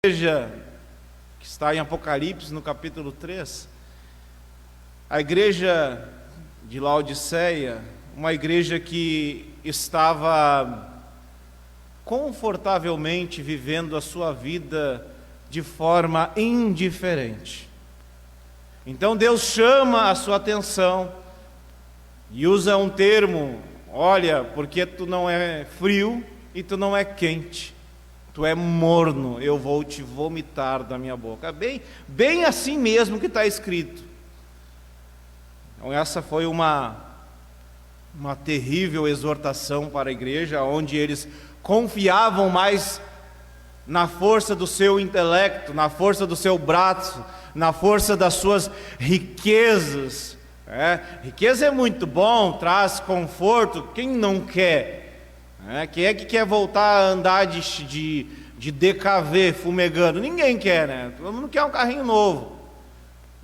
igreja que está em Apocalipse, no capítulo 3, a igreja de Laodiceia, uma igreja que estava confortavelmente vivendo a sua vida de forma indiferente. Então Deus chama a sua atenção e usa um termo: olha, porque tu não é frio e tu não é quente, tu é morno, eu vou te vomitar da minha boca. Bem assim mesmo que está escrito. Então essa foi uma terrível exortação para a igreja, onde eles confiavam mais na força do seu intelecto, na força do seu braço, na força das suas riquezas. Riqueza é muito bom, traz conforto, quem não quer? Quem é que quer voltar a andar de DKV fumegando? Ninguém quer, né? Todo mundo quer um carrinho novo.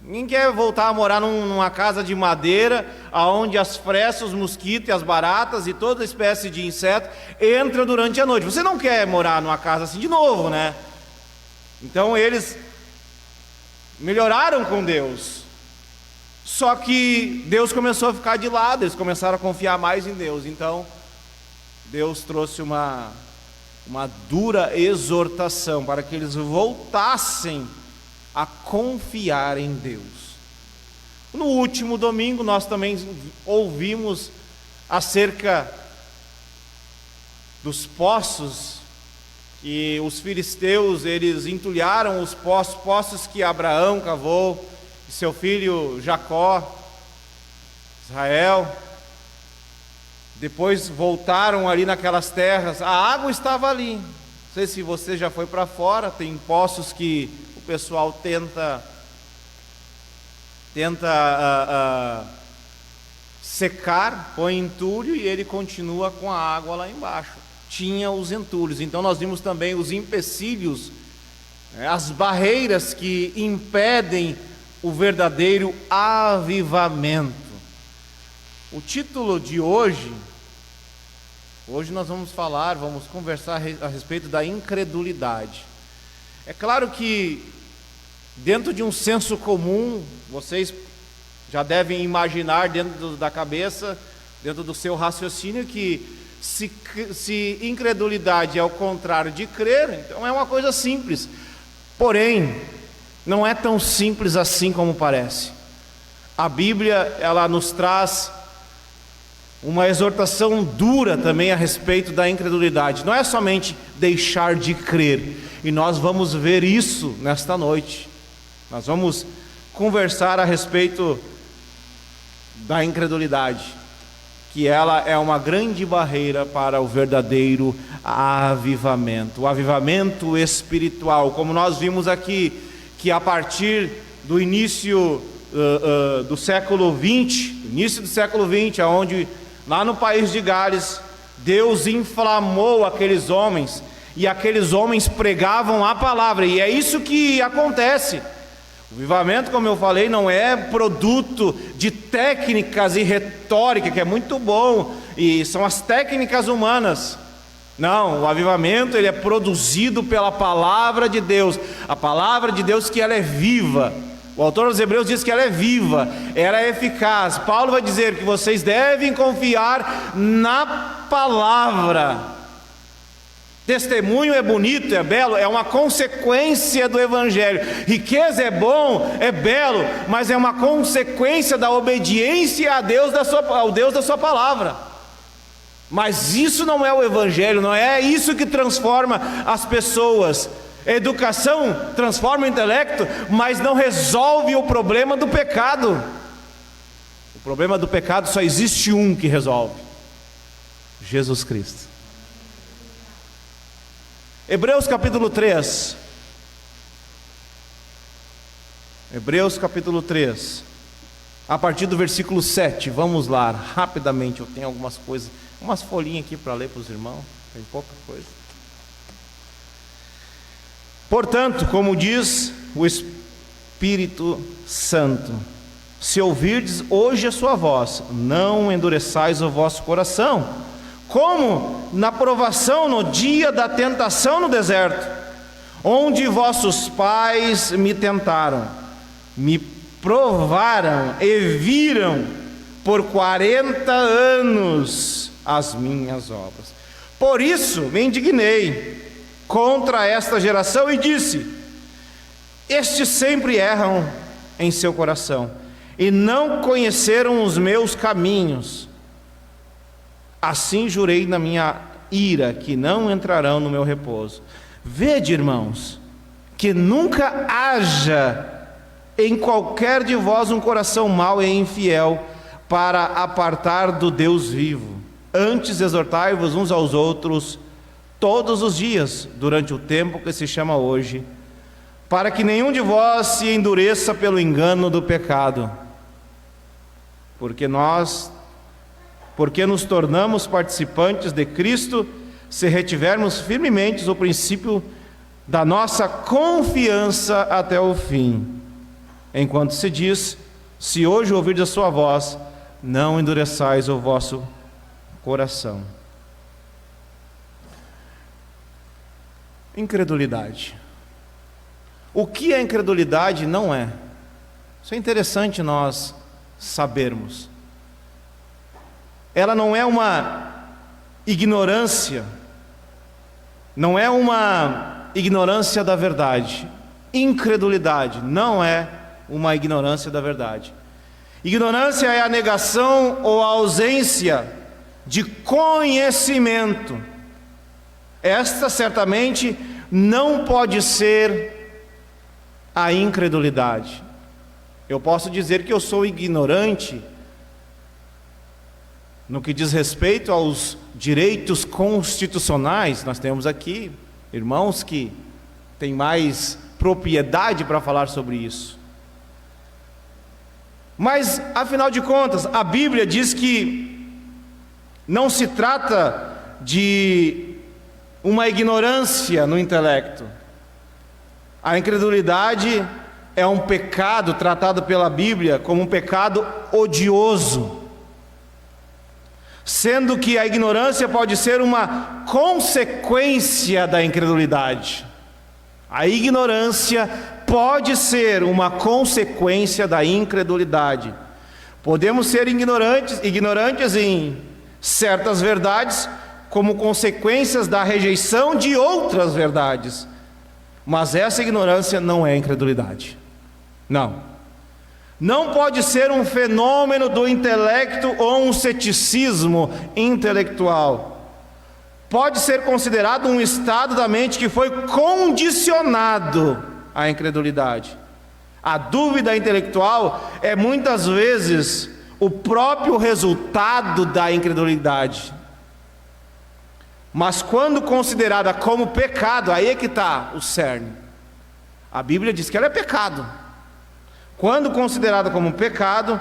Ninguém quer voltar a morar numa casa de madeira, onde as frestas, os mosquitos e as baratas e toda espécie de inseto entram durante a noite. Você não quer morar numa casa assim de novo, né? Então eles melhoraram com Deus. Só que Deus começou a ficar de lado, eles começaram a confiar mais em Deus. Então Deus trouxe uma dura exortação para que eles voltassem a confiar em Deus. No último domingo nós também ouvimos acerca dos poços que os filisteus, eles entulharam os poços que Abraão cavou, e seu filho Jacó, Israel. Depois voltaram ali naquelas terras, a água estava ali. Não sei se você já foi para fora, tem poços que o pessoal tenta secar, põe entulho e ele continua com a água lá embaixo. Tinha os entulhos. Então nós vimos também os empecilhos, as barreiras que impedem o verdadeiro avivamento. O título de hoje nós vamos conversar a respeito da incredulidade. É claro que dentro de um senso comum, vocês já devem imaginar dentro da cabeça, dentro do seu raciocínio, que se incredulidade é o contrário de crer, então é uma coisa simples. Porém, não é tão simples assim como parece. A Bíblia, ela nos traz uma exortação dura também a respeito da incredulidade. Não é somente deixar de crer, e nós vamos ver isso nesta noite. Nós vamos conversar a respeito da incredulidade, que ela é uma grande barreira para o verdadeiro avivamento, o avivamento espiritual. Como nós vimos aqui, que a partir do início do século XX, onde lá no país de Gales, Deus inflamou aqueles homens, e aqueles homens pregavam a palavra, e é isso que acontece. O avivamento, como eu falei, não é produto de técnicas e retórica, que é muito bom, e são as técnicas humanas. Não, o avivamento, ele é produzido pela palavra de Deus, a palavra de Deus, que ela é viva. O autor dos Hebreus diz que ela é viva, ela é eficaz. Paulo vai dizer que vocês devem confiar na palavra. Testemunho é bonito, é belo, é uma consequência do Evangelho. Riqueza é bom, é belo, mas é uma consequência da obediência ao Deus da sua palavra. Mas isso não é o Evangelho, não é isso que transforma as pessoas. Educação transforma o intelecto, mas não resolve o problema do pecado. O problema do pecado só existe um que resolve: Jesus Cristo. Hebreus capítulo 3. Hebreus capítulo 3, a partir do versículo 7. Vamos lá, rapidamente. Eu tenho algumas coisas, umas folhinhas aqui para ler para os irmãos. Tem pouca coisa. Portanto, como diz o Espírito Santo, se ouvirdes hoje a sua voz, não endureçais o vosso coração, como na provação no dia da tentação no deserto, onde vossos pais me tentaram, me provaram e viram por 40 anos as minhas obras. Por isso me indignei contra esta geração e disse: estes sempre erram em seu coração e não conheceram os meus caminhos. Assim jurei na minha ira que não entrarão no meu repouso. Vede, irmãos, que nunca haja em qualquer de vós um coração mau e infiel para apartar do Deus vivo. Antes exortai-vos uns aos outros todos os dias, durante o tempo que se chama hoje, para que nenhum de vós se endureça pelo engano do pecado. Porque nos tornamos participantes de Cristo, se retivermos firmemente o princípio da nossa confiança até o fim. Enquanto se diz: se hoje ouvirdes a sua voz, não endureçais o vosso coração. Incredulidade. O que a incredulidade não é? Isso é interessante nós sabermos. Ela não é uma ignorância, não é uma ignorância da verdade. Incredulidade não é uma ignorância da verdade. Ignorância é a negação ou a ausência de conhecimento. Esta certamente não pode ser a incredulidade. Eu posso dizer que eu sou ignorante no que diz respeito aos direitos constitucionais. Nós temos aqui irmãos que têm mais propriedade para falar sobre isso. Mas, afinal de contas, a Bíblia diz que não se trata de uma ignorância no intelecto. A incredulidade é um pecado tratado pela Bíblia como um pecado odioso, sendo que a ignorância pode ser uma consequência da incredulidade. A ignorância pode ser uma consequência da incredulidade. Podemos ser ignorantes em certas verdades, como consequências da rejeição de outras verdades. Mas essa ignorância não é incredulidade. Não pode ser um fenômeno do intelecto ou um ceticismo intelectual. Pode ser considerado um estado da mente que foi condicionado à incredulidade. A dúvida intelectual é muitas vezes o próprio resultado da incredulidade. Mas quando considerada como pecado, aí é que está o cerne. A Bíblia diz que ela é pecado. Quando considerada como pecado,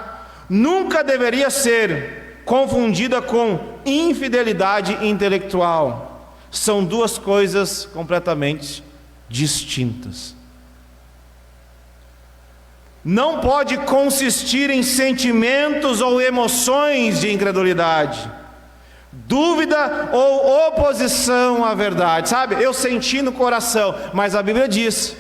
nunca deveria ser confundida com infidelidade intelectual. São duas coisas completamente distintas. Não pode consistir em sentimentos ou emoções de incredulidade, dúvida ou oposição à verdade. Sabe, eu senti no coração, mas a Bíblia diz,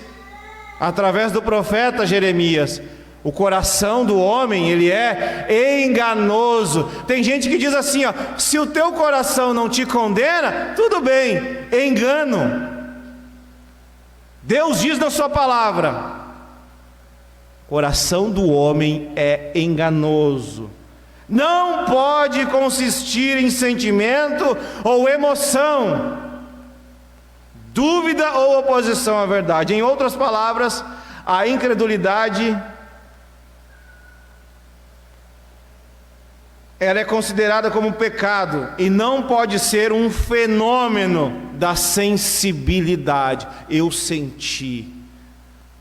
através do profeta Jeremias, o coração do homem, ele é enganoso. Tem gente que diz assim, ó, se o teu coração não te condena, tudo bem, engano. Deus diz na sua palavra, o coração do homem é enganoso. Não pode consistir em sentimento ou emoção, dúvida ou oposição à verdade. Em outras palavras, a incredulidade, ela é considerada como um pecado e não pode ser um fenômeno da sensibilidade. Eu senti,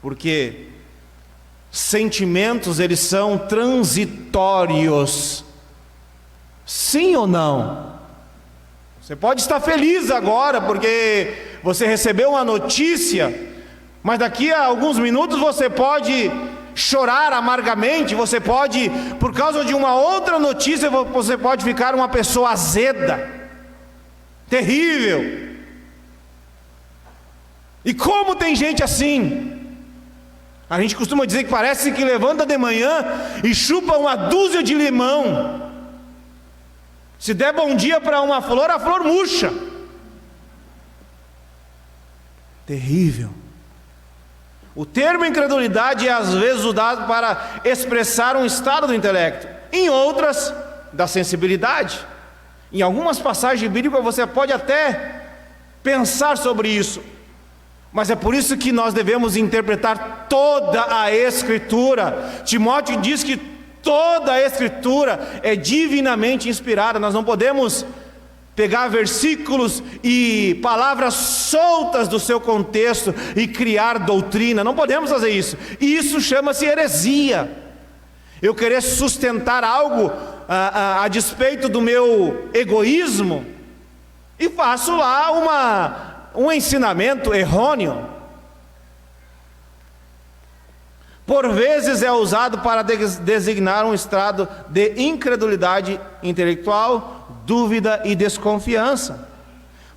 porque sentimentos, eles são transitórios. Sim ou não? Você pode estar feliz agora porque você recebeu uma notícia, mas daqui a alguns minutos você pode chorar amargamente, você pode, por causa de uma outra notícia, você pode ficar uma pessoa azeda, terrível. E como tem gente assim? A gente costuma dizer que parece que levanta de manhã e chupa uma dúzia de limão. Se der bom dia para uma flor, a flor murcha. Terrível. O termo incredulidade é às vezes usado para expressar um estado do intelecto, em outras, da sensibilidade. Em algumas passagens bíblicas você pode até pensar sobre isso, mas é por isso que nós devemos interpretar toda a Escritura. Timóteo diz que toda a Escritura é divinamente inspirada. Nós não podemos pegar versículos e palavras soltas do seu contexto e criar doutrina. Não podemos fazer isso. Isso chama-se heresia. Eu querer sustentar algo a despeito do meu egoísmo e faço lá um ensinamento errôneo. Por vezes é usado para designar um estado de incredulidade intelectual, dúvida e desconfiança.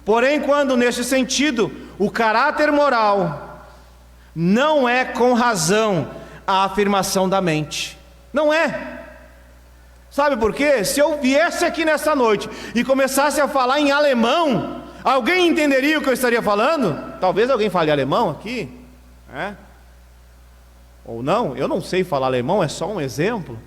Porém, quando neste sentido o caráter moral não é com razão a afirmação da mente. Não é. Sabe por quê? Se eu viesse aqui nessa noite e começasse a falar em alemão, alguém entenderia o que eu estaria falando? Talvez alguém fale alemão aqui, né? Ou não, eu não sei falar alemão, é só um exemplo.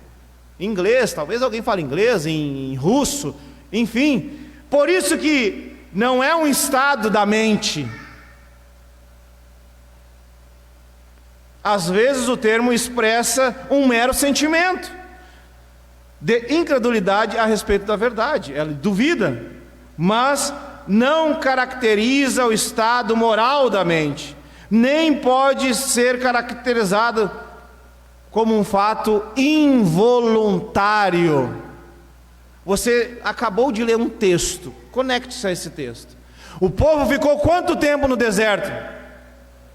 Inglês, talvez alguém fale inglês, em russo, enfim. Por isso que não é um estado da mente. Às vezes o termo expressa um mero sentimento de incredulidade a respeito da verdade. Ela duvida, mas não caracteriza o estado moral da mente, nem pode ser caracterizado como um fato involuntário. Você acabou de ler um texto, conecte-se a esse texto. O povo ficou quanto tempo no deserto?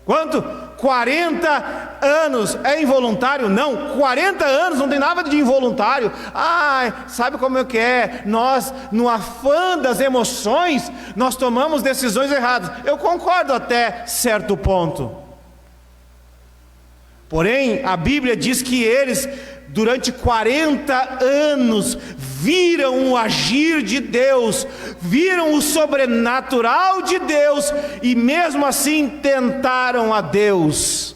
Quanto? 40 anos. É involuntário? Não, 40 anos não tem nada de involuntário. Sabe como é que é? Nós, no afã das emoções, nós tomamos decisões erradas. Eu concordo até certo ponto. Porém, a Bíblia diz que eles, durante 40 anos, viram o agir de Deus, viram o sobrenatural de Deus, e mesmo assim tentaram a Deus.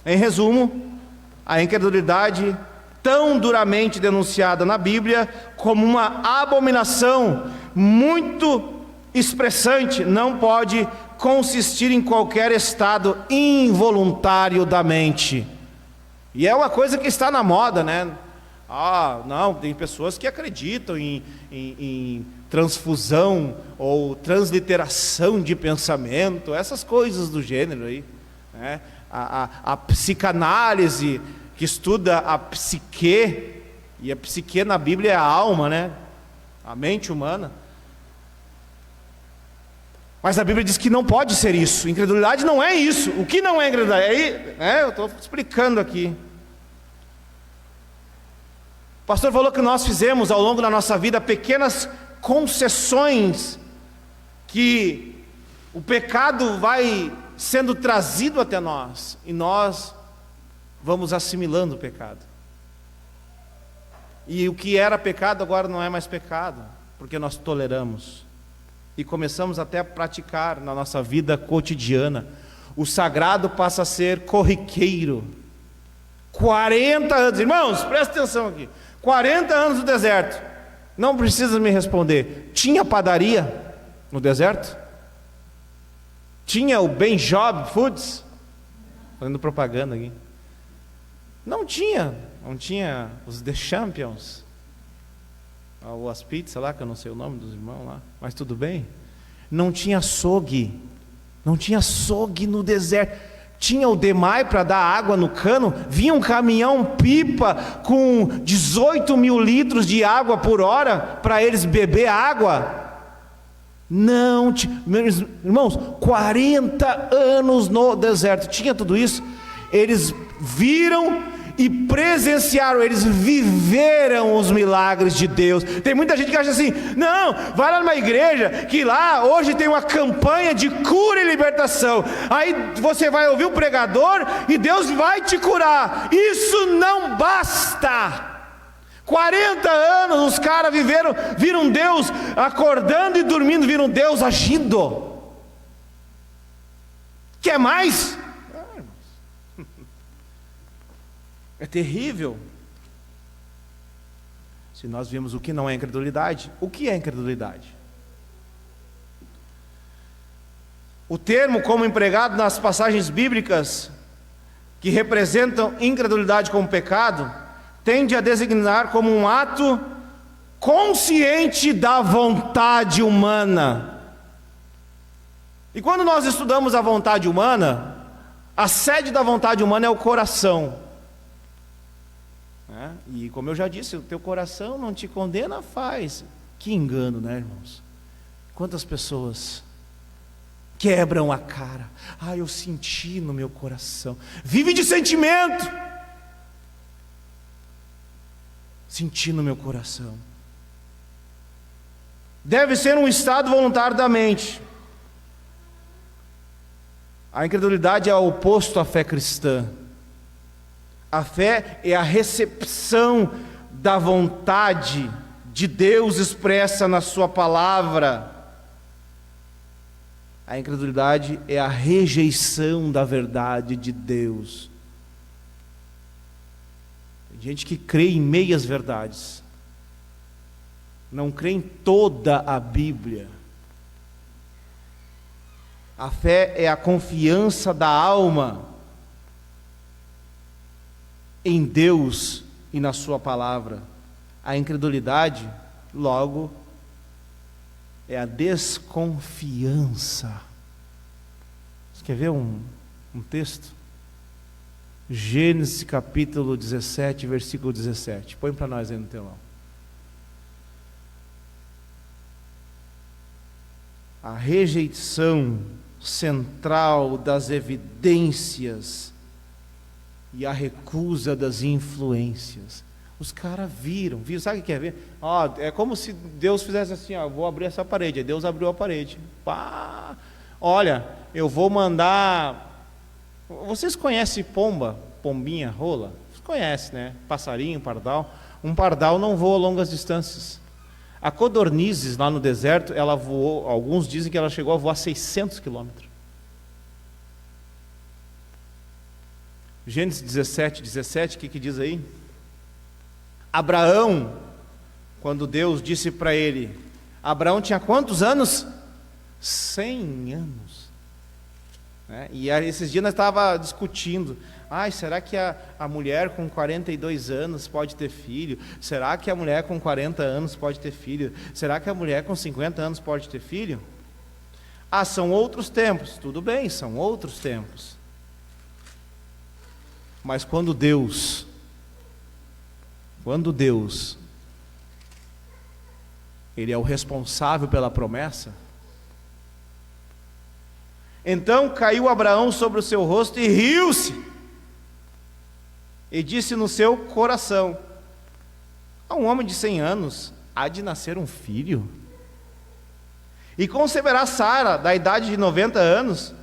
Em resumo, a incredulidade, tão duramente denunciada na Bíblia como uma abominação muito expressante, não pode consistir em qualquer estado involuntário da mente. E é uma coisa que está na moda, né? Não, tem pessoas que acreditam em transfusão ou transliteração de pensamento, essas coisas do gênero aí, né? A psicanálise, que estuda a psique, e a psique na Bíblia é a alma, né? A mente humana. Mas a Bíblia diz que não pode ser isso. Incredulidade não é isso. O que não é incredulidade? Eu estou explicando aqui. O pastor falou que nós fizemos ao longo da nossa vida pequenas concessões, que o pecado vai sendo trazido até nós, e nós vamos assimilando o pecado. E o que era pecado agora não é mais pecado, porque nós toleramos. E começamos até a praticar na nossa vida cotidiana. O sagrado passa a ser corriqueiro. 40 anos, irmãos, presta atenção aqui. 40 anos no deserto. Não precisa me responder. Tinha padaria no deserto? Tinha o Ben Job Foods? Fazendo propaganda aqui. Não tinha os The Champions. Ou as pizzas lá, que eu não sei o nome dos irmãos lá, mas tudo bem. Não tinha açougue no deserto. Tinha o DEMAI para dar água no cano. Vinha um caminhão pipa com 18 mil litros de água por hora para eles beber água. Não, meus irmãos, 40 anos no deserto. Tinha tudo isso. Eles viram e presenciaram, eles viveram os milagres de Deus. Tem muita gente que acha assim: não, vai lá numa igreja, que lá hoje tem uma campanha de cura e libertação, aí você vai ouvir o pregador e Deus vai te curar. Isso não basta. 40 anos os caras viram Deus acordando e dormindo, viram Deus agindo. Quer mais? É terrível. Se nós vimos o que não é incredulidade, o que é incredulidade? O termo como empregado nas passagens bíblicas que representam incredulidade como pecado, tende a designar como um ato consciente da vontade humana. E quando nós estudamos a vontade humana, a sede da vontade humana é o coração. E como eu já disse, o teu coração não te condena, faz. Que engano, né, irmãos? Quantas pessoas quebram a cara. Eu senti no meu coração. Vive de sentimento. Senti no meu coração. Deve ser um estado voluntário da mente. A incredulidade é o oposto à fé cristã. A fé é a recepção da vontade de Deus expressa na sua palavra. A incredulidade é a rejeição da verdade de Deus. Tem gente que crê em meias verdades, não crê em toda a Bíblia. A fé é a confiança da alma em Deus e na sua palavra. A incredulidade, logo, é a desconfiança. Você quer ver um texto? Gênesis capítulo 17, versículo 17. Põe para nós aí no telão. A rejeição central das evidências e a recusa das influências. Os caras viram, sabe o que quer ver? É como se Deus fizesse assim: vou abrir essa parede. Aí Deus abriu a parede. Pá! Olha, eu vou mandar. Vocês conhecem pomba? Pombinha, rola? Vocês conhecem, né? Passarinho, pardal. Um pardal não voa longas distâncias. A codornizes lá no deserto, ela voou, alguns dizem que ela chegou a voar 600 quilômetros. Gênesis 17, 17, o que diz aí? Abraão, quando Deus disse para ele, Abraão tinha quantos anos? 100 anos. E esses dias nós estávamos discutindo, será que a mulher com 42 anos pode ter filho? Será que a mulher com 40 anos pode ter filho? Será que a mulher com 50 anos pode ter filho? São outros tempos. Tudo bem, são outros tempos. Mas quando Deus, Ele é o responsável pela promessa, então caiu Abraão sobre o seu rosto e riu-se, e disse no seu coração: a um homem de 100 anos há de nascer um filho? E conceberá Sara, da idade de 90 anos?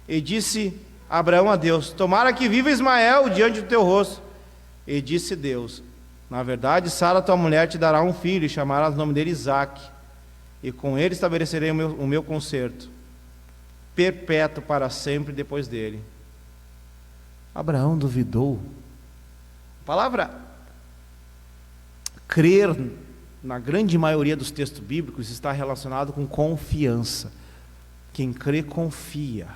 E disse Abraão a Deus: tomara que viva Ismael diante do teu rosto. E disse Deus: na verdade, Sara, tua mulher, te dará um filho, e chamarás o nome dele Isaque, e com ele estabelecerei o meu concerto perpétuo para sempre depois dele. Abraão duvidou. A palavra crer, na grande maioria dos textos bíblicos, está relacionado com confiança. Quem crê, confia.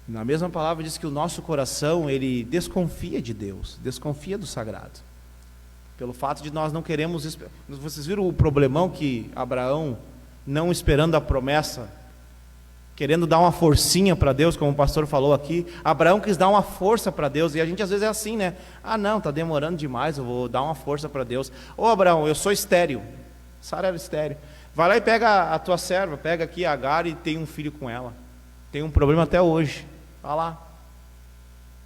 Na mesma palavra diz que o nosso coração, ele desconfia de Deus, desconfia do sagrado. Pelo fato de nós não queremos... Vocês viram o problemão que Abraão, não esperando a promessa, querendo dar uma forcinha para Deus, como o pastor falou aqui, Abraão quis dar uma força para Deus, e a gente às vezes é assim, né? Não, está demorando demais, eu vou dar uma força para Deus. Abraão, eu sou estéril. Sara era estéril. Vai lá e pega a tua serva, pega aqui a Agar e tem um filho com ela. Tem um problema até hoje. Vai lá.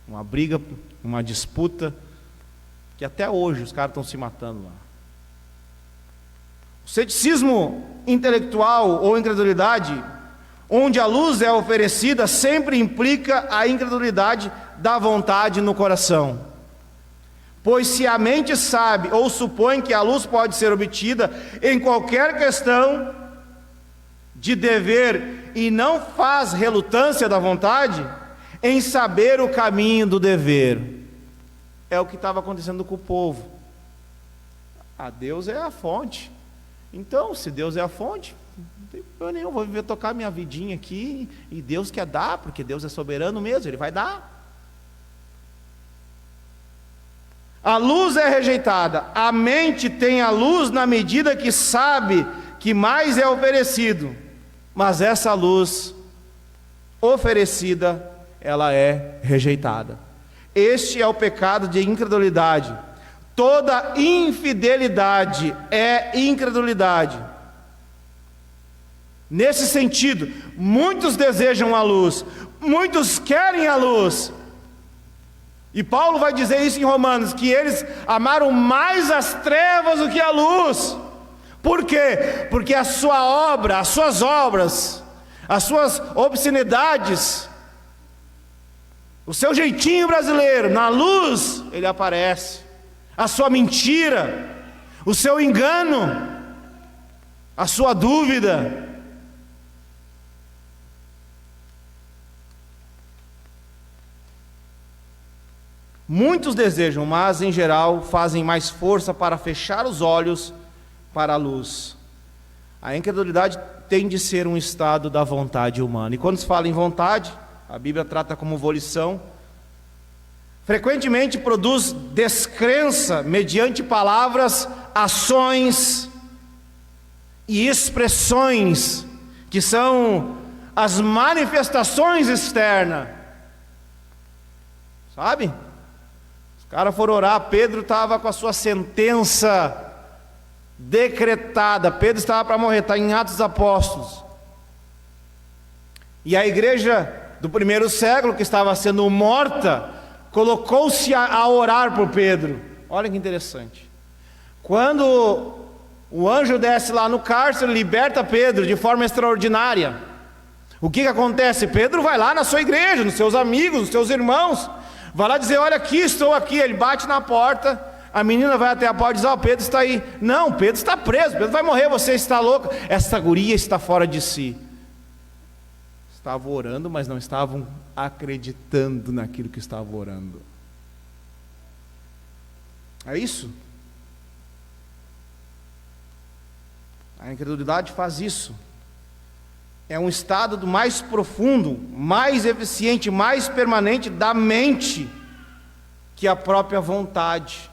uma briga, uma disputa, que até hoje os caras estão se matando lá. O ceticismo intelectual ou incredulidade, onde a luz é oferecida, sempre implica a incredulidade da vontade no coração. Pois se a mente sabe ou supõe que a luz pode ser obtida em qualquer questão de dever e não faz relutância da vontade em saber o caminho do dever. É o que estava acontecendo com o povo. Deus é a fonte. Então, se Deus é a fonte, não tem problema nenhum, vou viver, tocar minha vidinha aqui, e Deus quer dar, porque Deus é soberano mesmo, Ele vai dar. A luz é rejeitada, a mente tem a luz na medida que sabe que mais é oferecido, mas essa luz oferecida, ela é rejeitada. Este é o pecado de incredulidade. Toda infidelidade é incredulidade. Nesse sentido, muitos desejam a luz, muitos querem a luz. E Paulo vai dizer isso em Romanos, que eles amaram mais as trevas do que a luz. Por quê? Porque a sua obra, as suas obras, as suas obscenidades, o seu jeitinho brasileiro, na luz ele aparece. A sua mentira, o seu engano, a sua dúvida. Muitos desejam, mas em geral fazem mais força para fechar os olhos para a luz. A incredulidade tem de ser um estado da vontade humana. E quando se fala em vontade, a Bíblia trata como volição. Frequentemente produz descrença mediante palavras, ações e expressões, que são as manifestações externas. Sabe? Os caras foram orar, Pedro estava com a sua sentença decretada, Pedro estava para morrer, está em Atos dos Apóstolos. E a igreja do primeiro século, que estava sendo morta, colocou-se a orar por Pedro. Olha que interessante. Quando o anjo desce lá no cárcere, liberta Pedro de forma extraordinária. O que acontece? Pedro vai lá na sua igreja, nos seus amigos, nos seus irmãos, vai lá dizer: olha aqui, estou aqui. Ele bate na porta, a menina vai até a porta e diz: ó, Pedro está aí. Não, Pedro está preso, Pedro vai morrer, você está louco. Essa guria está fora de si. Estavam orando, mas não estavam acreditando naquilo que estavam orando. É isso? A incredulidade faz isso. É um estado do mais profundo, mais eficiente, mais permanente da mente que a própria vontade.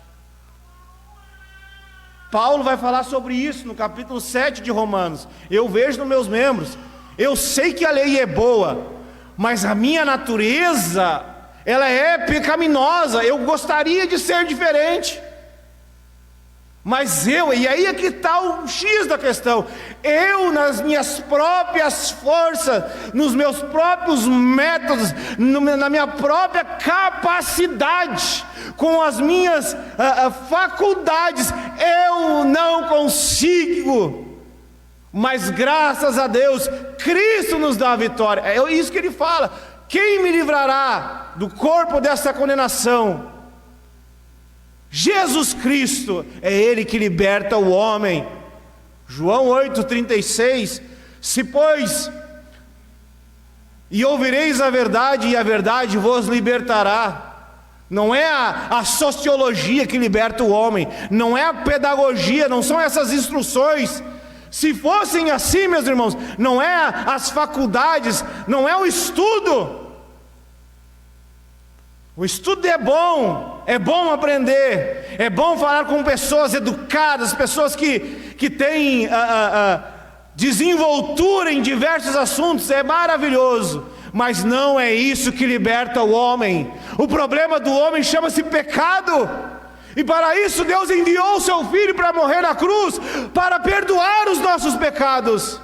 Paulo vai falar sobre isso no capítulo 7 de Romanos. Eu vejo nos meus membros, eu sei que a lei é boa, mas a minha natureza, ela é pecaminosa. Eu gostaria de ser diferente, mas e aí é que está o X da questão. Eu, nas minhas próprias forças, nos meus próprios métodos, na minha própria capacidade, com as minhas faculdades, eu não consigo. Mas graças a Deus, Cristo nos dá a vitória. É isso que ele fala: quem me livrará do corpo dessa condenação? Jesus Cristo, é Ele que liberta o homem. João 8,36: se pois e ouvireis a verdade, e a verdade vos libertará. Não é a sociologia que liberta o homem, não é a pedagogia, não são essas instruções. Se fossem assim, meus irmãos, não é as faculdades, não é o estudo. O estudo é bom aprender, é bom falar com pessoas educadas, pessoas que têm desenvoltura em diversos assuntos, é maravilhoso. Mas não é isso que liberta o homem. O problema do homem chama-se pecado. E para isso Deus enviou o seu Filho para morrer na cruz, para perdoar os nossos pecados.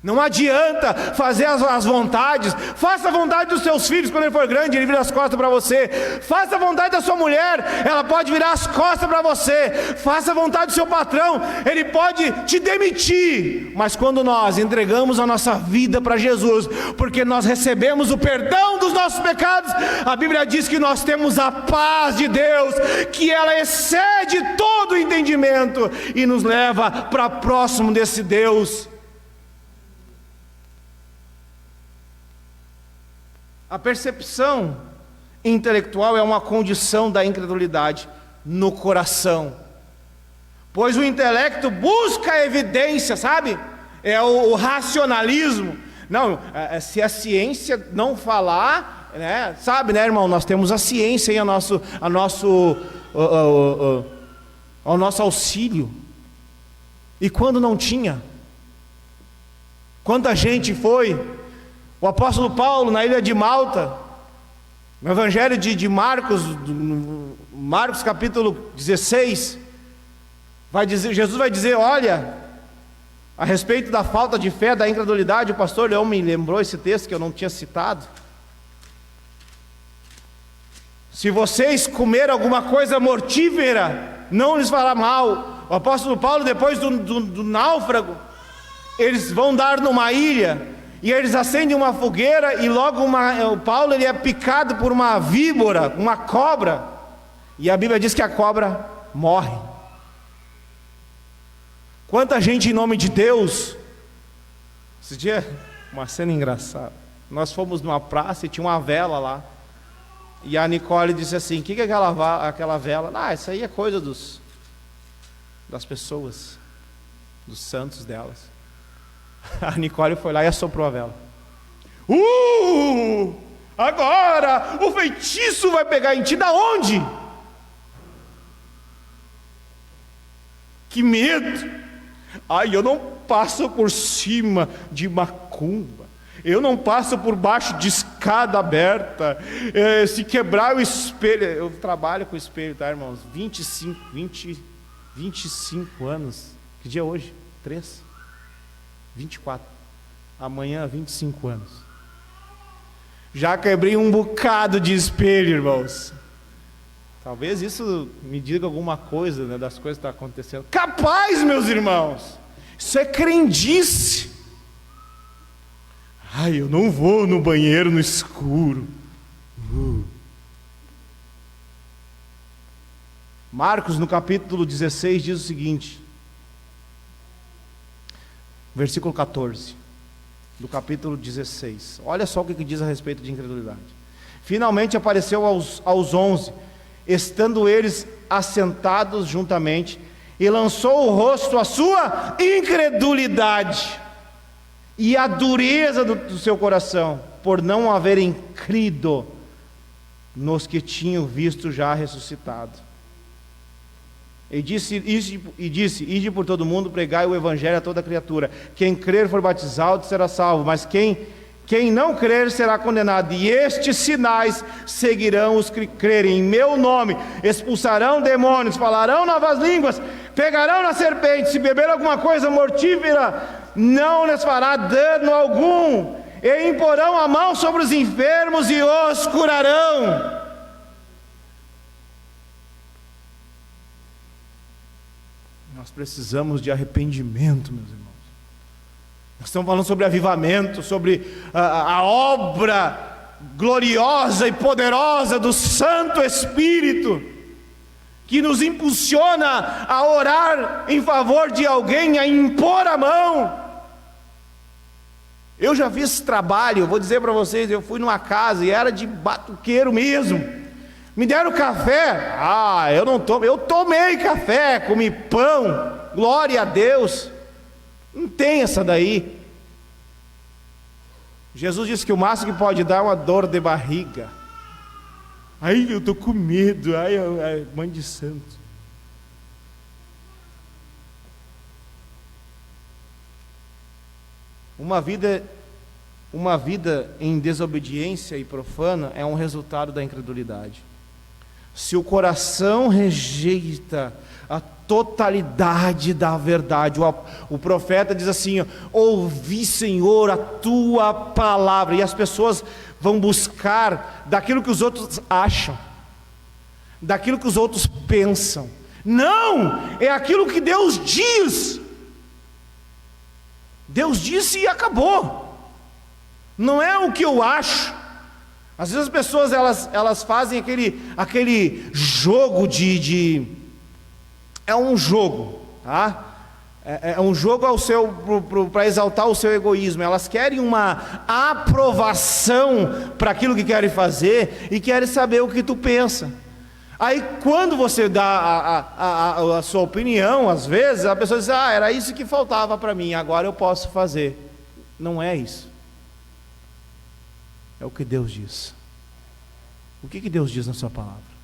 Não adianta fazer as vontades. Faça a vontade dos seus filhos. Quando ele for grande, ele vira as costas para você. Faça a vontade da sua mulher, ela pode virar as costas para você. Faça a vontade do seu patrão, ele pode te demitir. Mas quando nós entregamos a nossa vida para Jesus, porque nós recebemos o perdão dos nossos pecados, a Bíblia diz que nós temos a paz de Deus, que ela excede todo o entendimento e nos leva para próximo desse Deus. A percepção intelectual é uma condição da incredulidade no coração, pois o intelecto busca a evidência, sabe? É o racionalismo. Não, se a ciência não falar, né? Sabe, né, irmão? Nós temos a ciência aí ao nosso auxílio. E quando não tinha? Quanta gente foi? O apóstolo Paulo, na ilha de Malta, no Evangelho de Marcos, Marcos capítulo 16, Jesus vai dizer, olha, a respeito da falta de fé, da incredulidade, o pastor Leão me lembrou esse texto que eu não tinha citado. Se vocês comerem alguma coisa mortífera, não lhes fará mal. O apóstolo Paulo, depois do náufrago, eles vão dar numa ilha, e eles acendem uma fogueira, e logo o Paulo ele é picado por uma víbora, uma cobra, e a Bíblia diz que a cobra morre. Quanta gente em nome de Deus. Esse dia, uma cena engraçada, nós fomos numa praça e tinha uma vela lá, e a Nicole disse assim, o que é aquela vela? Ah, isso aí é coisa das pessoas, dos santos delas. A Nicole foi lá e assoprou a vela. Agora o feitiço vai pegar em ti. Da onde? Que medo. Ai, eu não passo por cima de macumba, eu não passo por baixo de escada aberta. Se quebrar o espelho, eu trabalho com espelho, tá, irmãos? 25 anos. Que dia é hoje? 3? 24, amanhã 25 anos. Já quebrei um bocado de espelho, irmãos. Talvez isso me diga alguma coisa, né, das coisas que estão acontecendo. Capaz, meus irmãos, isso é crendice. Ai, eu não vou no banheiro no escuro. Marcos, no capítulo 16, diz o seguinte, versículo 14, do capítulo 16. Olha só o que diz a respeito de incredulidade. Finalmente apareceu aos 11, estando eles assentados juntamente, e lançou o rosto à sua incredulidade e a dureza do seu coração, por não haverem crido nos que tinham visto já ressuscitado. E disse, ide por todo mundo, pregai o evangelho a toda criatura. Quem crer for batizado será salvo, mas quem não crer será condenado. E estes sinais seguirão os que crerem em meu nome: expulsarão demônios, falarão novas línguas, pegarão na serpente, se beber alguma coisa mortífera, não lhes fará dano algum, e imporão a mão sobre os enfermos e os curarão. Nós precisamos de arrependimento, meus irmãos. Nós estamos falando sobre avivamento, sobre a obra gloriosa e poderosa do Santo Espírito, que nos impulsiona a orar em favor de alguém, a impor a mão. Eu já fiz esse trabalho, vou dizer para vocês, eu fui numa casa e era de batuqueiro mesmo. Me deram café, eu não tomo, eu tomei café, comi pão, glória a Deus. Não tem essa daí. Jesus disse que o máximo que pode dar é uma dor de barriga. Ai, eu estou com medo, ai, mãe de santo. Uma vida em desobediência e profana é um resultado da incredulidade. Se o coração rejeita totalidade da verdade. O profeta diz assim: ouvi, Senhor, a tua palavra. E as pessoas vão buscar daquilo que os outros acham, daquilo que os outros pensam. Não, é aquilo que Deus diz. Deus disse e acabou. Não é o que eu acho. Às vezes as pessoas elas fazem aquele jogo é um jogo, tá? É um jogo para exaltar o seu egoísmo. Elas querem uma aprovação para aquilo que querem fazer e querem saber o que tu pensa. Aí quando você dá a sua opinião, às vezes a pessoa diz: era isso que faltava para mim, agora eu posso fazer. Não é isso. É o que Deus diz. O que Deus diz na sua palavra?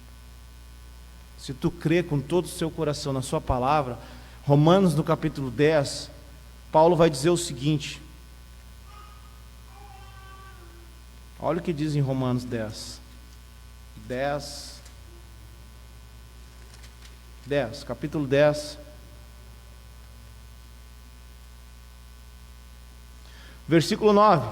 Se tu crê com todo o seu coração na sua palavra, Romanos no capítulo 10, Paulo vai dizer o seguinte. Olha o que diz em Romanos 10, capítulo 10, versículo 9: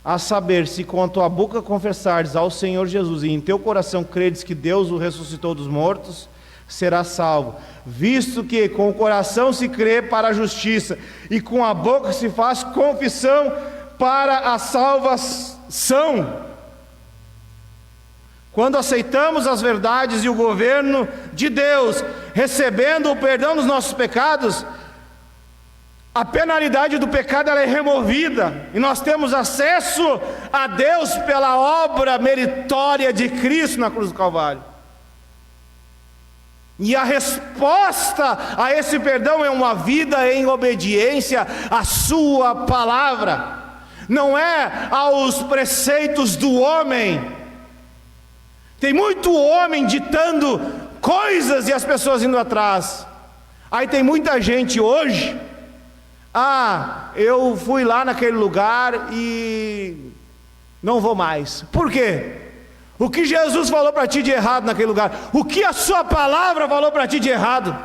a saber, se com a tua boca confessares ao Senhor Jesus e em teu coração credes que Deus o ressuscitou dos mortos, serás salvo, visto que com o coração se crê para a justiça e com a boca se faz confissão para a salvação. Quando aceitamos as verdades e o governo de Deus, recebendo o perdão dos nossos pecados, a penalidade do pecado ela é removida e nós temos acesso a Deus pela obra meritória de Cristo na cruz do Calvário. E a resposta a esse perdão é uma vida em obediência à sua palavra, não é aos preceitos do homem. Tem muito homem ditando coisas e as pessoas indo atrás. Aí tem muita gente hoje: eu fui lá naquele lugar e não vou mais. Por quê? O que Jesus falou para ti de errado naquele lugar? O que a sua palavra falou para ti de errado?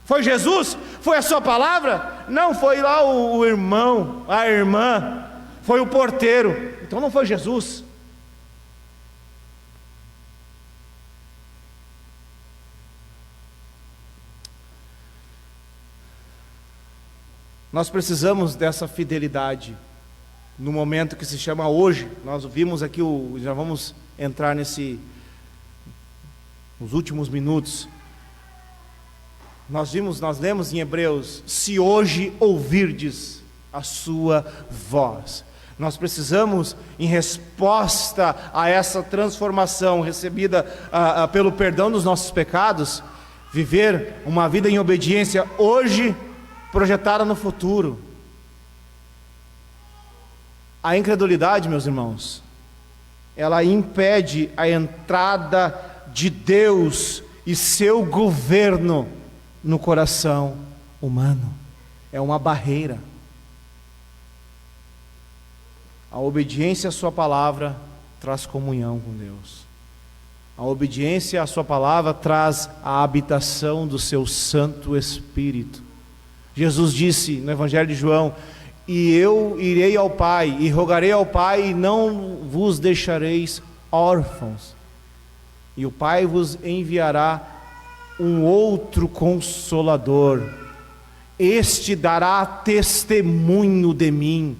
Foi Jesus? Foi a sua palavra? Não, foi lá o irmão, a irmã, foi o porteiro. Então não foi Jesus. Nós precisamos dessa fidelidade no momento que se chama hoje. Nós vimos aqui, já vamos entrar nos últimos minutos. Nós lemos em Hebreus: se hoje ouvirdes a sua voz. Nós precisamos, em resposta a essa transformação recebida pelo perdão dos nossos pecados, viver uma vida em obediência hoje, projetada no futuro. A incredulidade, meus irmãos, ela impede a entrada de Deus e seu governo no coração humano. É uma barreira. A obediência à sua palavra traz comunhão com Deus. A obediência à sua palavra traz a habitação do seu Santo Espírito. Jesus disse no Evangelho de João: e eu irei ao Pai, e rogarei ao Pai, e não vos deixareis órfãos, e o Pai vos enviará um outro Consolador, este dará testemunho de mim.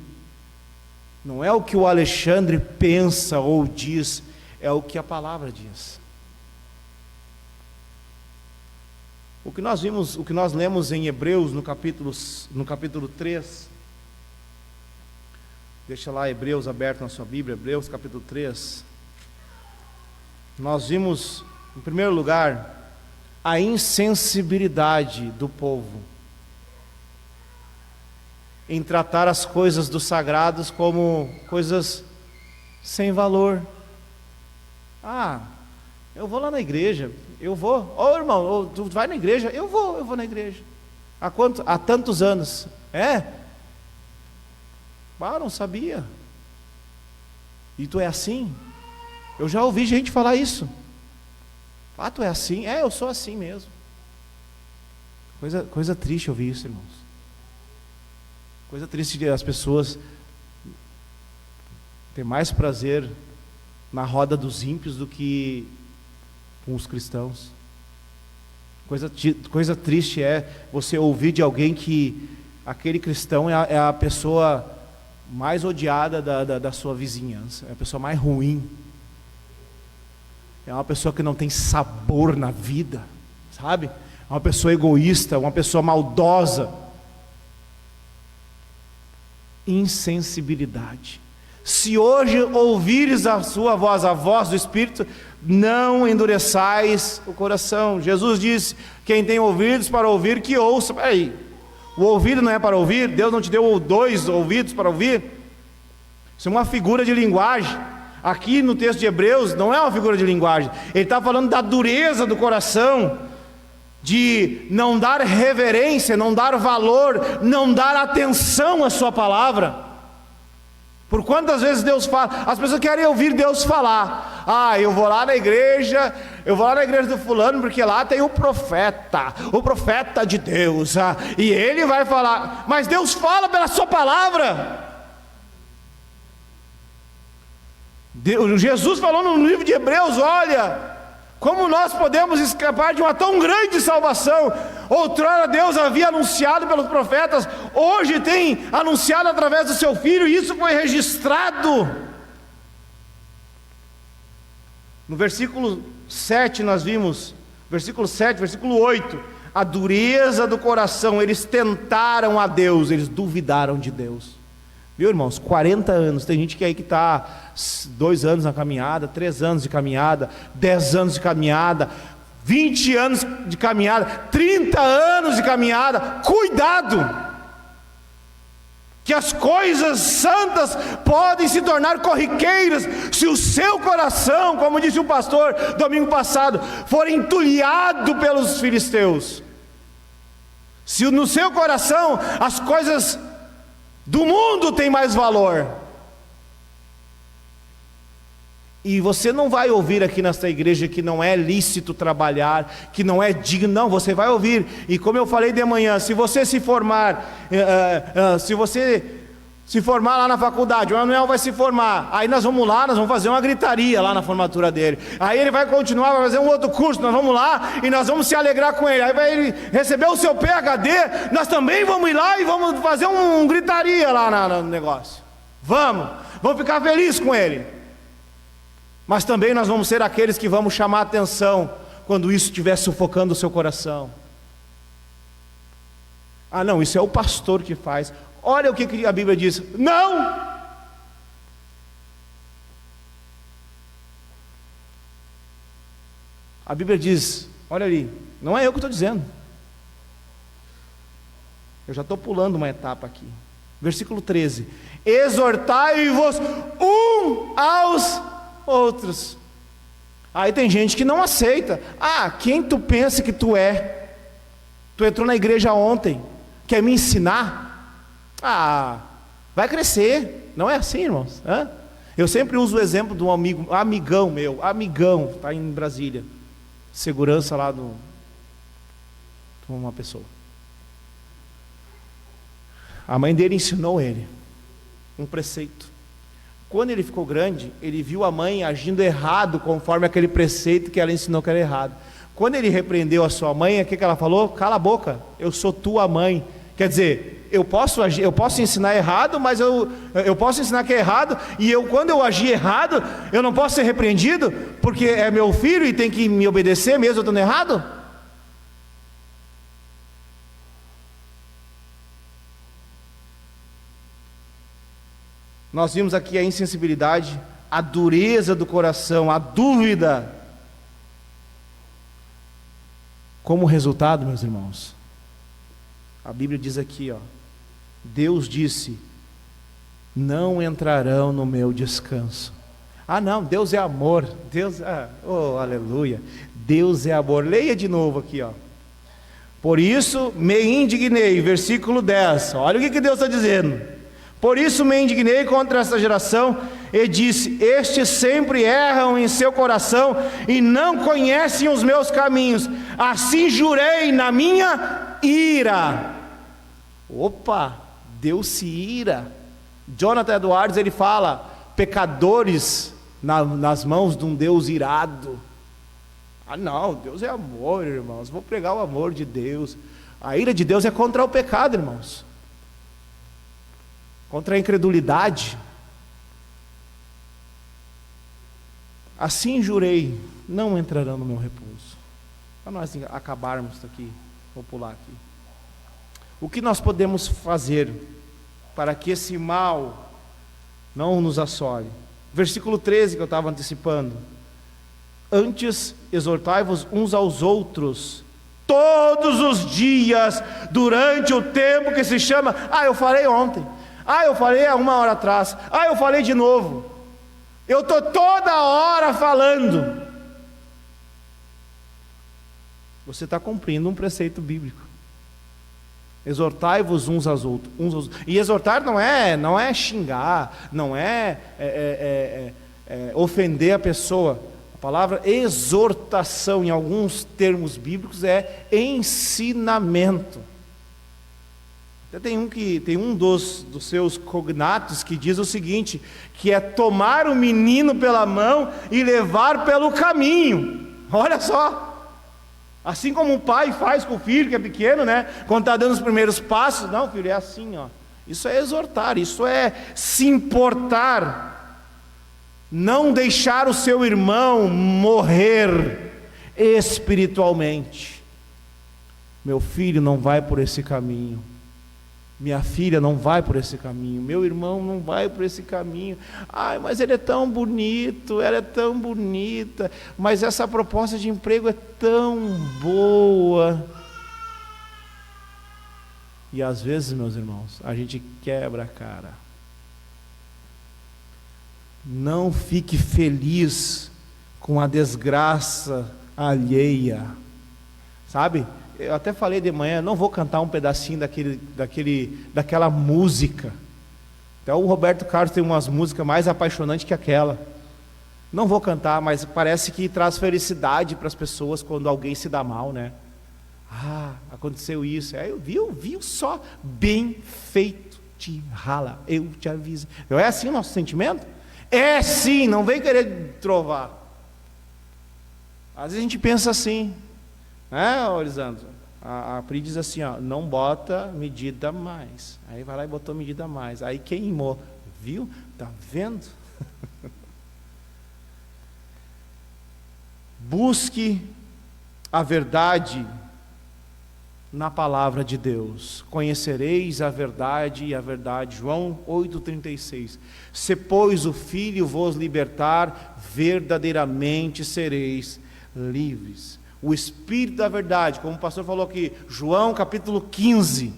Não é o que o Alexandre pensa ou diz, é o que a palavra diz. O que nós vimos, o que nós lemos em Hebreus no capítulo 3, deixa lá Hebreus aberto na sua Bíblia, Hebreus capítulo 3, nós vimos, em primeiro lugar, a insensibilidade do povo em tratar as coisas dos sagrados como coisas sem valor. Eu vou lá na igreja, eu vou. Irmão, tu vai na igreja? Eu vou na igreja. Há tantos anos. Não sabia. E tu é assim? Eu já ouvi gente falar isso. Tu é assim? Eu sou assim mesmo. Coisa triste ouvir isso, irmãos. Coisa triste de as pessoas ter mais prazer na roda dos ímpios do que com os cristãos. Coisa triste é você ouvir de alguém que aquele cristão é a pessoa mais odiada da sua vizinhança, é a pessoa mais ruim, é uma pessoa que não tem sabor na vida, sabe? É uma pessoa egoísta, uma pessoa maldosa. Insensibilidade. Se hoje ouvires a sua voz, a voz do Espírito, não endureçais o coração. Jesus disse: quem tem ouvidos para ouvir, que ouça. Peraí, o ouvido não é para ouvir? Deus não te deu 2 ouvidos para ouvir? Isso é uma figura de linguagem. Aqui no texto de Hebreus não é uma figura de linguagem. Ele está falando da dureza do coração, de não dar reverência, não dar valor, não dar atenção à sua palavra. Por quantas vezes Deus fala, as pessoas querem ouvir Deus falar: eu vou lá na igreja do fulano, porque lá tem o profeta de Deus, e ele vai falar. Mas Deus fala pela sua palavra. Jesus falou no livro de Hebreus: olha, como nós podemos escapar de uma tão grande salvação? Outrora Deus havia anunciado pelos profetas, hoje tem anunciado através do seu Filho, e isso foi registrado. No versículo 7 nós vimos, versículo 7, versículo 8, a dureza do coração. Eles tentaram a Deus, eles duvidaram de Deus. Viu, irmãos? 40 anos, tem gente que aí que está 2 anos na caminhada, 3 anos de caminhada, 10 anos de caminhada, 20 anos de caminhada, 30 anos de caminhada. Cuidado, que as coisas santas podem se tornar corriqueiras, se o seu coração, como disse o pastor domingo passado, for entulhado pelos filisteus. Se no seu coração as coisas do mundo têm mais valor, e você não vai ouvir aqui nesta igreja que não é lícito trabalhar, que não é digno, não, você vai ouvir. E como eu falei de manhã, se você se formar, lá na faculdade, o Manuel vai se formar, aí nós vamos fazer uma gritaria lá na formatura dele, aí ele vai continuar, vai fazer um outro curso, nós vamos lá e nós vamos se alegrar com ele, aí vai ele receber o seu PhD, nós também vamos ir lá e vamos fazer um gritaria lá no negócio, vamos ficar felizes com ele. Mas também nós vamos ser aqueles que vamos chamar a atenção quando isso estiver sufocando o seu coração. Não, isso é o pastor que faz. Olha o que a Bíblia diz. Não! A Bíblia diz, olha ali, não é eu que estou dizendo. Eu já estou pulando uma etapa aqui. Versículo 13: exortai-vos aos outros. Aí tem gente que não aceita. Quem tu pensa que tu é? Tu entrou na igreja ontem, quer me ensinar? Vai crescer. Não é assim, irmãos? Eu sempre uso o exemplo de um amigão meu, está em Brasília, segurança lá de uma pessoa. A mãe dele ensinou ele um preceito. Quando ele ficou grande, ele viu a mãe agindo errado, conforme aquele preceito que ela ensinou que era errado. Quando ele repreendeu a sua mãe, o que ela falou? Cala a boca, eu sou tua mãe. Quer dizer, eu posso ensinar errado, mas eu posso ensinar que é errado, e quando eu agir errado, eu não posso ser repreendido, porque é meu filho e tem que me obedecer mesmo eu estando errado? Nós vimos aqui a insensibilidade, a dureza do coração, a dúvida. Como resultado, meus irmãos, a Bíblia diz aqui, Deus disse: não entrarão no meu descanso. Não, Deus é amor, aleluia, Deus é amor. Leia de novo aqui, por isso me indignei, versículo 10, olha o que Deus está dizendo. Por isso me indignei contra essa geração, e disse: estes sempre erram em seu coração e não conhecem os meus caminhos. Assim jurei na minha ira. Opa, Deus se ira. Jonathan Edwards, ele fala: pecadores nas mãos de um Deus irado. Ah não, Deus é amor, irmãos, vou pregar o amor de Deus. A ira de Deus é contra o pecado, irmãos, contra a incredulidade. Assim jurei, não entrarão no meu repouso. Para nós acabarmos aqui, vou pular aqui. O que nós podemos fazer para que esse mal não nos assole? Versículo 13 que eu estava antecipando: antes exortai-vos uns aos outros todos os dias, durante o tempo que se chama. Eu falei ontem, eu falei há 1 hora atrás, eu falei de novo. Eu estou toda hora falando. Você está cumprindo um preceito bíblico. Exortai-vos uns aos outros. E exortar não é xingar, não é ofender a pessoa. A palavra exortação, em alguns termos bíblicos, é ensinamento. Até tem um dos seus cognatos que diz o seguinte, que é tomar o menino pela mão e levar pelo caminho. Olha só. Assim como um pai faz com o filho que é pequeno, né? Quando está dando os primeiros passos. Não, filho, é assim, ó. Isso é exortar, isso é se importar. Não deixar o seu irmão morrer espiritualmente. Meu filho não vai por esse caminho. Minha filha não vai por esse caminho. Meu irmão não vai por esse caminho. Mas ele é tão bonito, ela é tão bonita, mas essa proposta de emprego é tão boa. E às vezes, meus irmãos, a gente quebra a cara. Não fique feliz com a desgraça alheia. Sabe? Eu até falei de manhã, não vou cantar um pedacinho daquela música. Até o Roberto Carlos tem umas músicas mais apaixonantes que aquela. Não vou cantar, mas parece que traz felicidade para as pessoas quando alguém se dá mal, né? Aconteceu isso. Eu vi só, bem feito, te rala, eu te aviso. Não é assim o nosso sentimento? É sim, não vem querer trovar. Às vezes a gente pensa assim, né, Lisandro? A Pri diz assim, não bota medida mais. Aí vai lá e botou medida mais. Aí queimou. Viu? Tá vendo? Busque a verdade na palavra de Deus. Conhecereis a verdade e a verdade. João 8,36. Se pois o Filho vos libertar, verdadeiramente sereis livres. O Espírito da verdade, como o pastor falou aqui, João capítulo 15,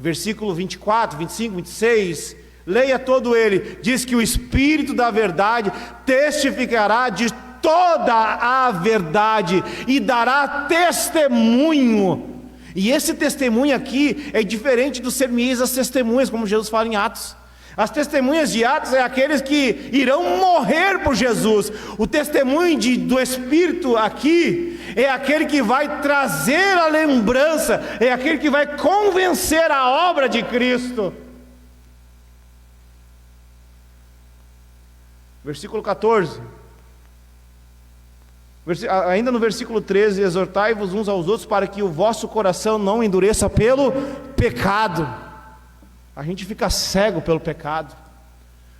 versículo 24, 25, 26, leia todo ele, diz que o Espírito da verdade testificará de toda a verdade e dará testemunho. E esse testemunho aqui é diferente dos sermieis as testemunhas, como Jesus fala em Atos. As testemunhas de Atos é aqueles que irão morrer por Jesus. O testemunho do Espírito aqui é aquele que vai trazer a lembrança, é aquele que vai convencer a obra de Cristo. Versículo 14. Ainda no versículo 13: exortai-vos uns aos outros para que o vosso coração não endureça pelo pecado. A gente fica cego pelo pecado.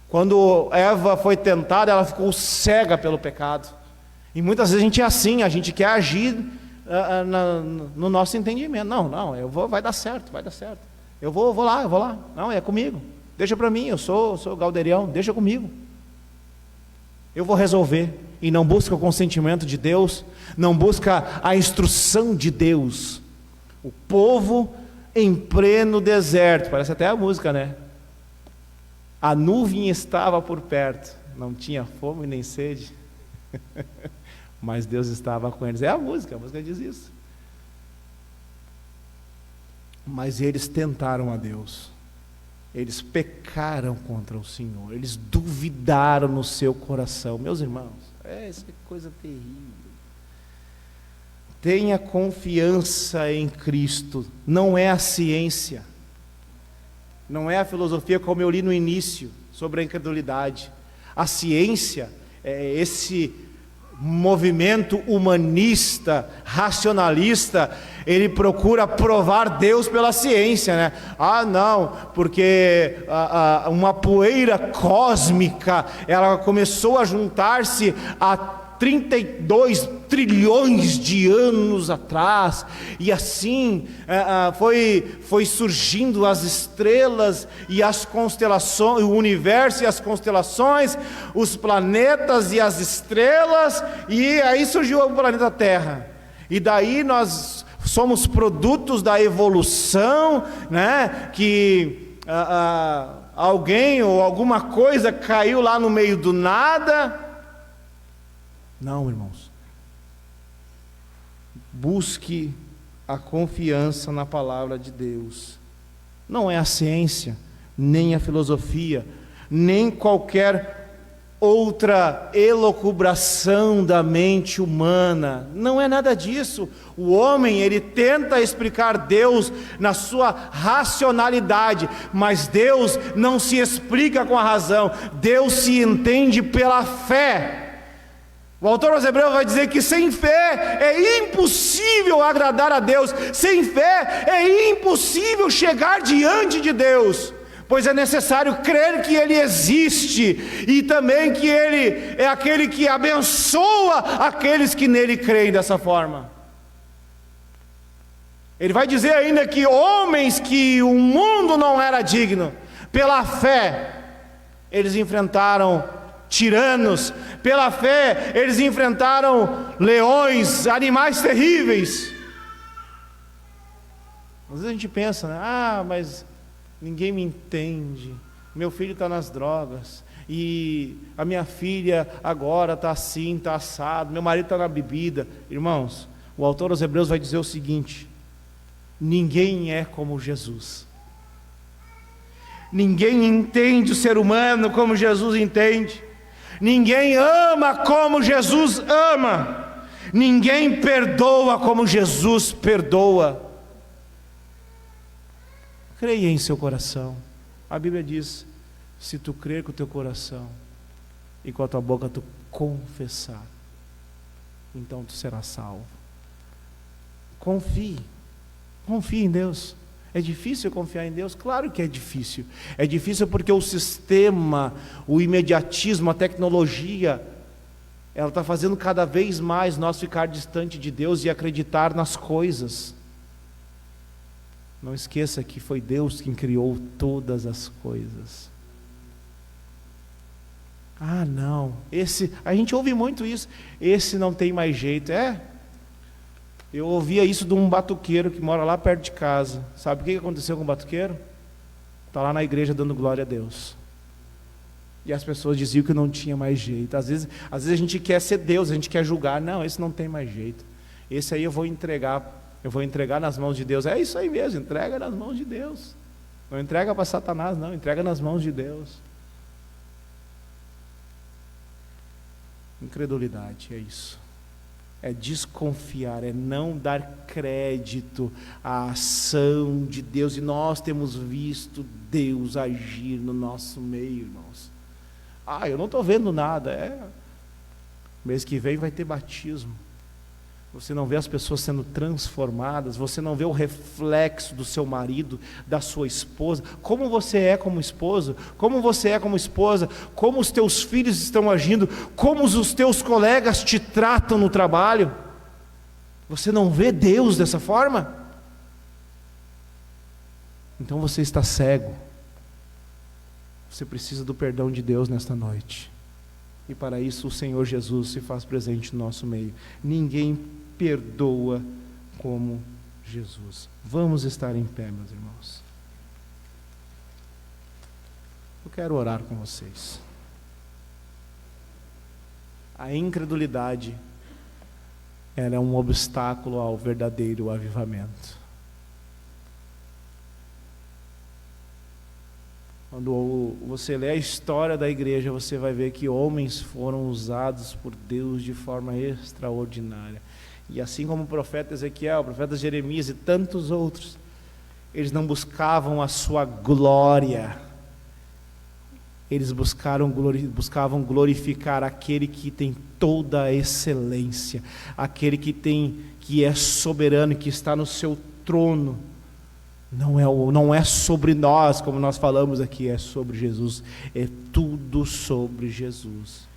Quando Eva foi tentada, ela ficou cega pelo pecado. E muitas vezes a gente é assim, a gente quer agir no nosso entendimento. Não, vai dar certo, vai dar certo. Eu vou lá. Não, é comigo. Deixa para mim, eu sou Galderião, deixa comigo. Eu vou resolver. E não busca o consentimento de Deus, não busca a instrução de Deus. O povo em pleno deserto, parece até a música, né? A nuvem estava por perto, não tinha fome nem sede, mas Deus estava com eles. É a música diz isso. Mas eles tentaram a Deus, Eles pecaram contra o Senhor, eles duvidaram no seu coração. Meus irmãos, essa é coisa terrível. Tenha confiança em Cristo, não é a ciência, não é a filosofia, como eu li no início, sobre a incredulidade. A ciência é esse movimento humanista, racionalista, ele procura provar Deus pela ciência, né? Ah, não, porque uma poeira cósmica, ela começou a juntar-se a 32 trilhões de anos atrás, e assim foi surgindo as estrelas e as constelações, o universo e as constelações, os planetas e as estrelas, e aí surgiu o planeta Terra, e daí nós somos produtos da evolução, né? Que alguém ou alguma coisa caiu lá no meio do nada. Não, irmãos. Busque a confiança na palavra de Deus. Não é a ciência, nem a filosofia, nem qualquer outra elucubração da mente humana. Não é nada disso. O homem, ele tenta explicar Deus na sua racionalidade, mas Deus não se explica com a razão. Deus se entende pela fé. O autor aos Hebreus vai dizer que sem fé é impossível agradar a Deus, sem fé é impossível chegar diante de Deus, pois é necessário crer que Ele existe, e também que Ele é aquele que abençoa aqueles que nele creem dessa forma. Ele vai dizer ainda que homens que o mundo não era digno, pela fé, eles enfrentaram tiranos, pela fé eles enfrentaram leões, animais terríveis. Às vezes a gente pensa, né? Mas ninguém me entende, meu filho está nas drogas, e a minha filha agora está assim, está assado, meu marido está na bebida. Irmãos, o autor aos Hebreus vai dizer o seguinte: ninguém é como Jesus, ninguém entende o ser humano como Jesus entende, ninguém ama como Jesus ama, ninguém perdoa como Jesus perdoa. Creia em seu coração. A Bíblia diz: se tu crer com o teu coração e com a tua boca tu confessar, então tu serás salvo. Confie em Deus. É difícil confiar em Deus? Claro que é difícil. É difícil porque o sistema, o imediatismo, a tecnologia, ela está fazendo cada vez mais nós ficar distante de Deus e acreditar nas coisas. Não esqueça que foi Deus quem criou todas as coisas. Não, a gente ouve muito isso, esse não tem mais jeito. Eu ouvia isso de um batuqueiro que mora lá perto de casa. Sabe o que aconteceu com o batuqueiro? Está lá na igreja dando glória a Deus. E as pessoas diziam que não tinha mais jeito. Às vezes a gente quer ser Deus, a gente quer julgar. Não, esse não tem mais jeito. Esse aí eu vou entregar nas mãos de Deus. É isso aí mesmo, entrega nas mãos de Deus. Não entrega para Satanás, não, entrega nas mãos de Deus. Incredulidade, é isso. É desconfiar, é não dar crédito à ação de Deus. E nós temos visto Deus agir no nosso meio, irmãos. Eu não estou vendo nada. Mês que vem vai ter batismo. Você não vê as pessoas sendo transformadas, você não vê o reflexo do seu marido, da sua esposa. Como você é como esposo, como você é como esposa, como os teus filhos estão agindo, como os teus colegas te tratam no trabalho. Você não vê Deus dessa forma? Então você está cego. Você precisa do perdão de Deus nesta noite. E para isso o Senhor Jesus se faz presente no nosso meio. Ninguém perdoa como Jesus. Vamos estar em pé, meus irmãos. Eu quero orar com vocês. A incredulidade, ela é um obstáculo ao verdadeiro avivamento. Quando você lê a história da igreja, você vai ver que homens foram usados por Deus de forma extraordinária. E assim como o profeta Ezequiel, o profeta Jeremias e tantos outros, eles não buscavam a sua glória, eles buscavam glorificar aquele que tem toda a excelência, aquele que é soberano, que está no seu trono. Não é sobre nós, como nós falamos aqui, é sobre Jesus, é tudo sobre Jesus.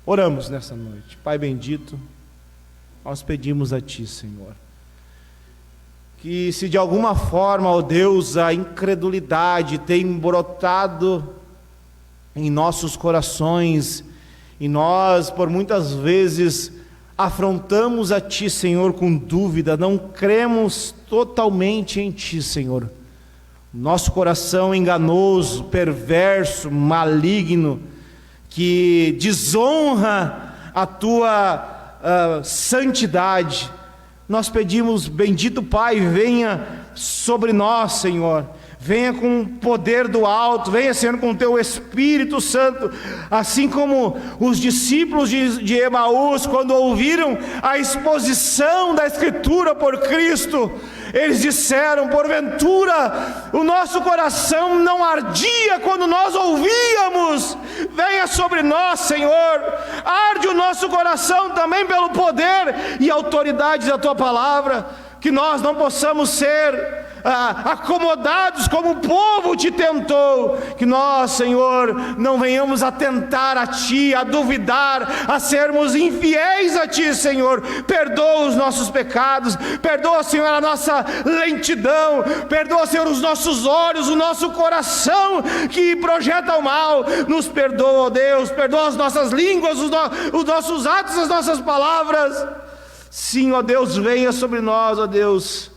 Oramos nessa noite. Pai bendito, nós pedimos a Ti, Senhor, que se de alguma forma, ó Deus, a incredulidade tem brotado em nossos corações, e nós, por muitas vezes, afrontamos a Ti, Senhor, com dúvida, não cremos totalmente em Ti, Senhor. Nosso coração enganoso, perverso, maligno, que desonra a Tua santidade. Nós pedimos, bendito Pai, venha sobre nós, Senhor. Venha com o poder do alto, venha, Senhor, com o Teu Espírito Santo, assim como os discípulos de Emaús, quando ouviram a exposição da Escritura por Cristo, eles disseram: porventura o nosso coração não ardia quando nós ouvíamos? Venha sobre nós, Senhor, arde o nosso coração também pelo poder e autoridade da Tua palavra, que nós não possamos ser acomodados como o povo Te tentou, que nós, Senhor, não venhamos a tentar a Ti, a duvidar, a sermos infiéis a Ti, Senhor. Perdoa os nossos pecados, perdoa, Senhor, a nossa lentidão, perdoa, Senhor, os nossos olhos, o nosso coração que projeta o mal. Nos perdoa, ó Deus, perdoa as nossas línguas, os nossos atos, as nossas palavras. Sim, ó Deus, venha sobre nós, ó Deus.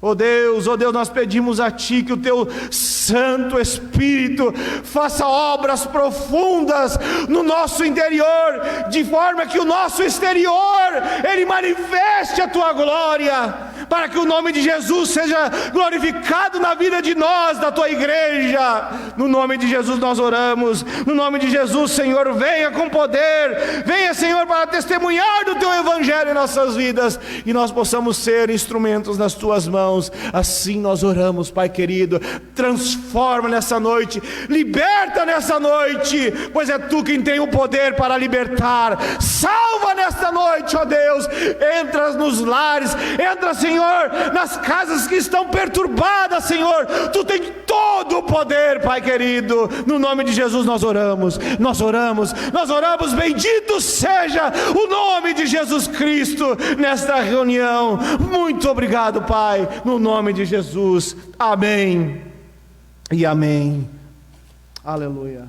Ó Deus, nós pedimos a Ti que o Teu Santo Espírito faça obras profundas no nosso interior, de forma que o nosso exterior, ele manifeste a Tua glória, para que o nome de Jesus seja glorificado na vida de nós, da Tua igreja. No nome de Jesus nós oramos, no nome de Jesus, Senhor, venha com poder, venha, Senhor, para testemunhar do Teu Evangelho em nossas vidas, e nós possamos ser instrumentos nas Tuas mãos. Assim nós oramos, Pai querido. Transforma nessa noite, liberta nessa noite, pois é Tu quem tem o poder para libertar. Salva nesta noite, ó Deus. Entra nos lares, entra, Senhor, nas casas que estão perturbadas, Senhor. Tu tem todo o poder, Pai querido. No nome de Jesus nós oramos, bendito seja o nome de Jesus Cristo nesta reunião. Muito obrigado, Pai, no nome de Jesus, amém e amém, aleluia.